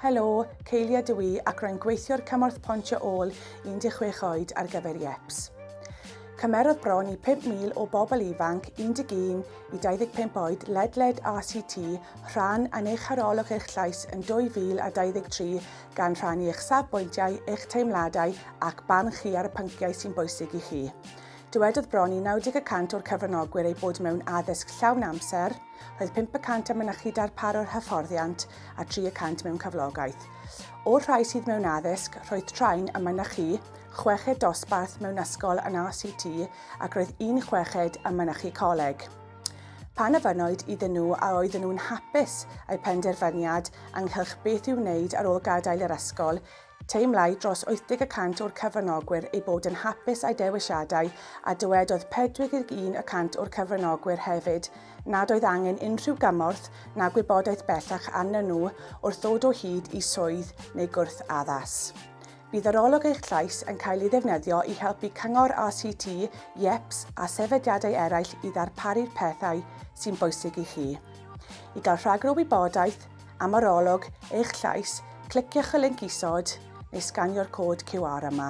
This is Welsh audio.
Helo, Celia dwi ac rwy'n gweithio'r cymorth pontio ôl 16 oed ar gyfer Ieps. Cymerodd bron i 5,000 o bobl ifanc 11 i 25 oed ledled ACT rhan yn eich Arolwg eich Llais yn 2023 gan rhannu eich safbwyntiau, eich teimladau ac barn chi ar y pynciau sy'n bwysig i chi. Dywedodd bron i 90% o'r cyfranogwyr ei bod mewn addysg llawn amser, roedd 5% yn mynychu darparo'r hyfforddiant a 3% mewn cyflogaeth. O'r rhai sydd mewn addysg, roedd train yn mynychu 6 dosbarth mewn ysgol yn ACT ac roedd 1 chweched yn mynychu coleg. Pan ofynnwyd iddyn nhw a oedden nhw'n hapus eu penderfyniad ynghylch beth i'w wneud ar ôl gadael yr ysgol, teimlai dros 80% o'r cyfranogwyr ei bod yn hapus â'i dewisiadau a dywedodd 41% o'r cyfranogwyr hefyd nad oedd angen unrhyw gymorth na gwybodaeth bellach arnyn nhw wrth ddod o hyd i swydd neu gwrth addas. Bydd Arolwg eich Llais yn cael ei ddefnyddio i helpu cyngor ACT, Ieps a sefydliadau eraill i ddarparu'r pethau sy'n bwysig i chi. I gael rhagor o wybodaeth am Arolwg eich Llais, cliciwch y linc isod neu sganio'r cod QR yma.